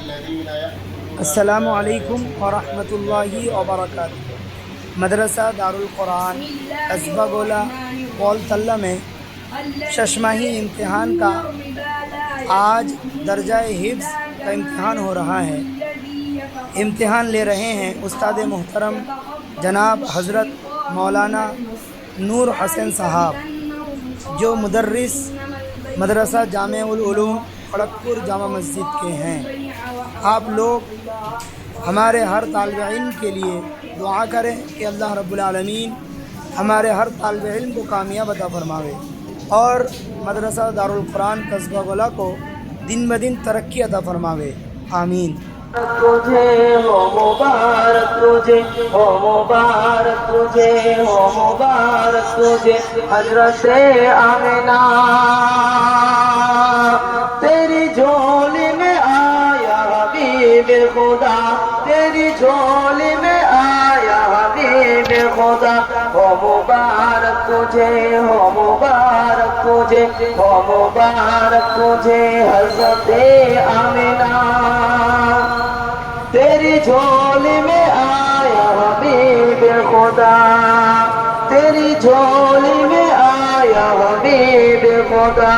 السلام علیکم ورحمۃ اللہ وبرکاتہ۔ مدرسہ دارالقرآن قصبہ گولا پول تلہ میں ششماہی امتحان کا آج درجہ حفظ کا امتحان ہو رہا ہے۔ امتحان لے رہے ہیں استاد محترم جناب حضرت مولانا نور حسن صاحب، جو مدرس مدرسہ جامع العلوم کھڑگپور جامع مسجد کے ہیں۔ آپ لوگ ہمارے ہر طالب علم کے لیے دعا کریں کہ اللہ رب العالمین ہمارے ہر طالب علم کو کامیاب عطا فرماوے اور مدرسہ دارالقرآن قصبہ گولا کو دن بدن ترقی عطا فرماوے، آمین۔ تجھے ہو مبارک، تجھے ہو مبارک، تجھے ہو مبارک، تجھے حضرت آمنہ تیری جھولی میں آیا حبیب خدا، تیری جھولی میں آیا حبیب خدا۔ ہو مبارک تجھے، ہو مبارک تجھے، ہو مبارک تجھے حضرت آمنہ تیری جھولی میں آیا حبیب خدا، تیری جھولی میں آیا حبیب خدا۔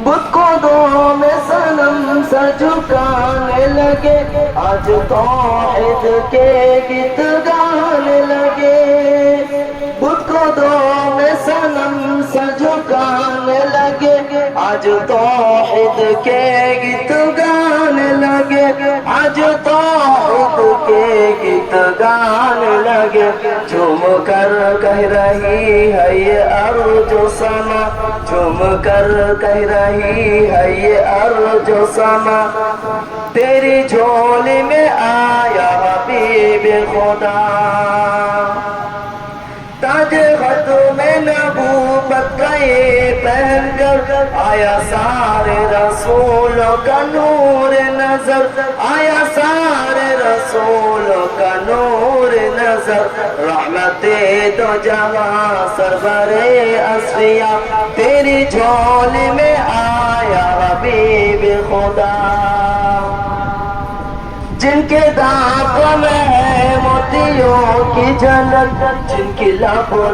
بت کو دو میں صنم سر جھکانے لگے، آج توحید کے گیت گانے لگے۔ بت کو دو میں صنم سر جھکانے لگے، آج توحید کے گیت گانے لگے، آج توحید کے گیت گانے لگے۔ جھوم کر کہہ رہی ہے یہ ارض و سما، جھوم کر کہہ رہی ہے یہ ارض و سما، تیری جھولی میں آیا حبیب خدا۔ تاج ختم نبوت کا یہ پہن کر آیا سارے رسولوں کا نور نظر، آیا سارے رسولوں کا نور نظر۔ رحمت دو جہاں سرور اصفیاء، تیری جھولی میں آیا حبیب خدا۔ جن کے دانتوں میں ہے موتیوں کی جھلک، جن کی لبوں